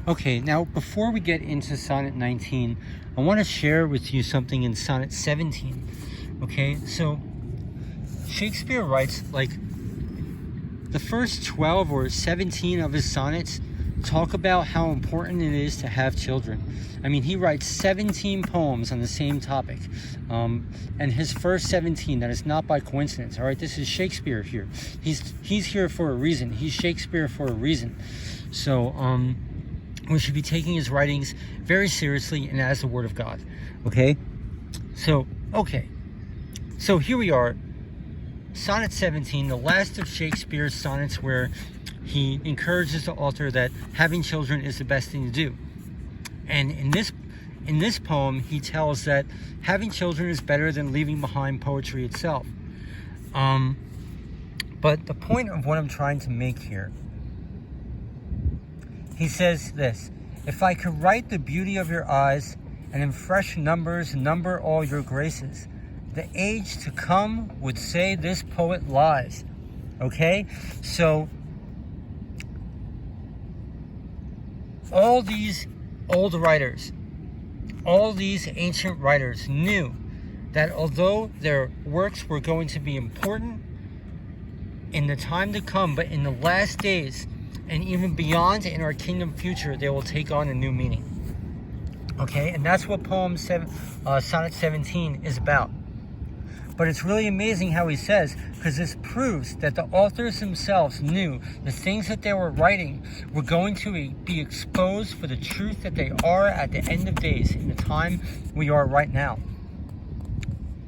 Okay, now before we get into Sonnet 19, I want to share with you something in Sonnet 17. Okay, so Shakespeare writes like the first 12 or 17 of his sonnets talk about how important it is to have children. I mean, he writes 17 poems on the same topic. And his first 17, that is not by coincidence. All right, this is Shakespeare here. He's here for a reason. He's Shakespeare for a reason. So, we should be taking his writings very seriously and as the word of God. Okay? So here we are. Sonnet 17, the last of Shakespeare's sonnets, where he encourages the author that having children is the best thing to do. And in this poem, he tells that having children is better than leaving behind poetry itself. But the point of what I'm trying to make here, he says this: if I could write the beauty of your eyes, and in fresh numbers number all your graces, the age to come would say this poet lies. Okay? So, all these old writers, all these ancient writers knew that although their works were going to be important in the time to come, but in the last days and even beyond in our kingdom future, they will take on a new meaning. Okay? And that's what Sonnet 17 is about. But it's really amazing how he says, because this proves that the authors themselves knew the things that they were writing were going to be exposed for the truth that they are at the end of days, in the time we are right now.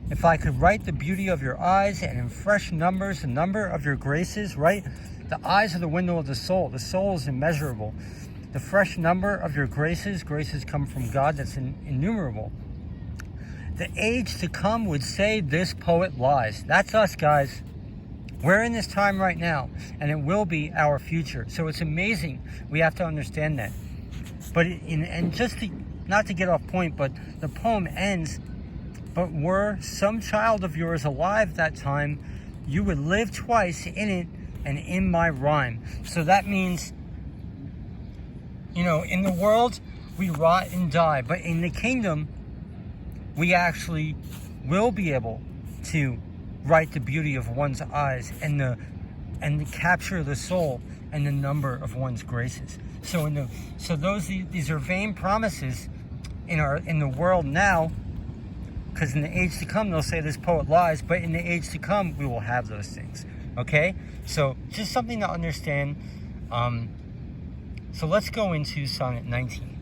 If I could write the beauty of your eyes, and in fresh numbers the number of your graces, right? The eyes are the window of the soul. The soul is immeasurable. The fresh number of your graces come from God, that's innumerable. The age to come would say this poet lies. That's us, guys. We're in this time right now, and it will be our future. So it's amazing. We have to understand that. But not to get off point, but the poem ends, but were some child of yours alive that time, you would live twice in it and in my rhyme. So that means, in the world, we rot and die, but in the kingdom, we actually will be able to write the beauty of one's eyes and capture the soul and the number of one's graces. These are vain promises in the world now, because in the age to come they'll say this poet lies, but in the age to come we will have those things. Okay, so just something to understand. So let's go into Sonnet 19.